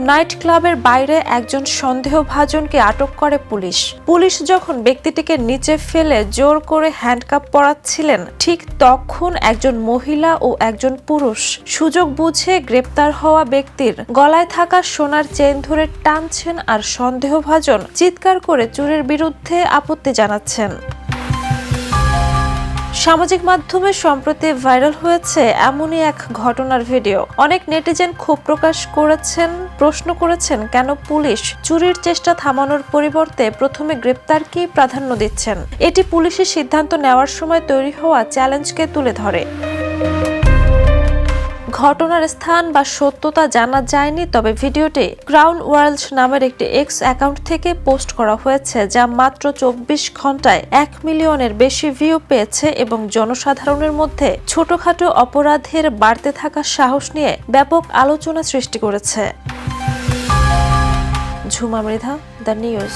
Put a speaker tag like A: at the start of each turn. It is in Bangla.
A: নাইট ক্লাবের বাইরে একজন সন্দেহভাজনকে আটক করে পুলিশ যখন ব্যক্তিটিকে নিচে ফেলে জোর করে হ্যান্ডকাপ পরাচ্ছিলেন, ঠিক তখন একজন মহিলা ও একজন পুরুষ সুযোগ বুঝে গ্রেপ্তার হওয়া ব্যক্তির গলায় থাকা সোনার চেইন ধরে টানছেন আর সন্দেহভাজন চিৎকার করে চোরের বিরুদ্ধে আপত্তি জানাচ্ছেন। সামাজিক মাধ্যমে সম্প্রতি ভাইরাল হয়েছে এমনই এক ঘটনার ভিডিও। অনেক নেটিজেন ক্ষোভ প্রকাশ করেছেন, প্রশ্ন করেছেন কেন পুলিশ চুরির চেষ্টা থামানোর পরিবর্তে প্রথমে গ্রেপ্তারকেই প্রাধান্য দিচ্ছেন। এটি পুলিশের সিদ্ধান্ত নেওয়ার সময় তৈরি হওয়া চ্যালেঞ্জকে তুলে ধরে। ঘটনার স্থান বা সত্যতা জানা যায়নি, তবে ভিডিওটি ক্রাউন ওয়ার্ল্ড নামের একটি এক্স অ্যাকাউন্ট থেকে পোস্ট করা হয়েছে, যা মাত্র 24 ঘন্টায় 1 মিলিয়নের বেশি ভিউ পেয়েছে এবং জনসাধারণের মধ্যে ছোটখাটো অপরাধের বাড়তে থাকা সাহস নিয়ে ব্যাপক আলোচনা সৃষ্টি করেছে। Jhuma Mridha, the news.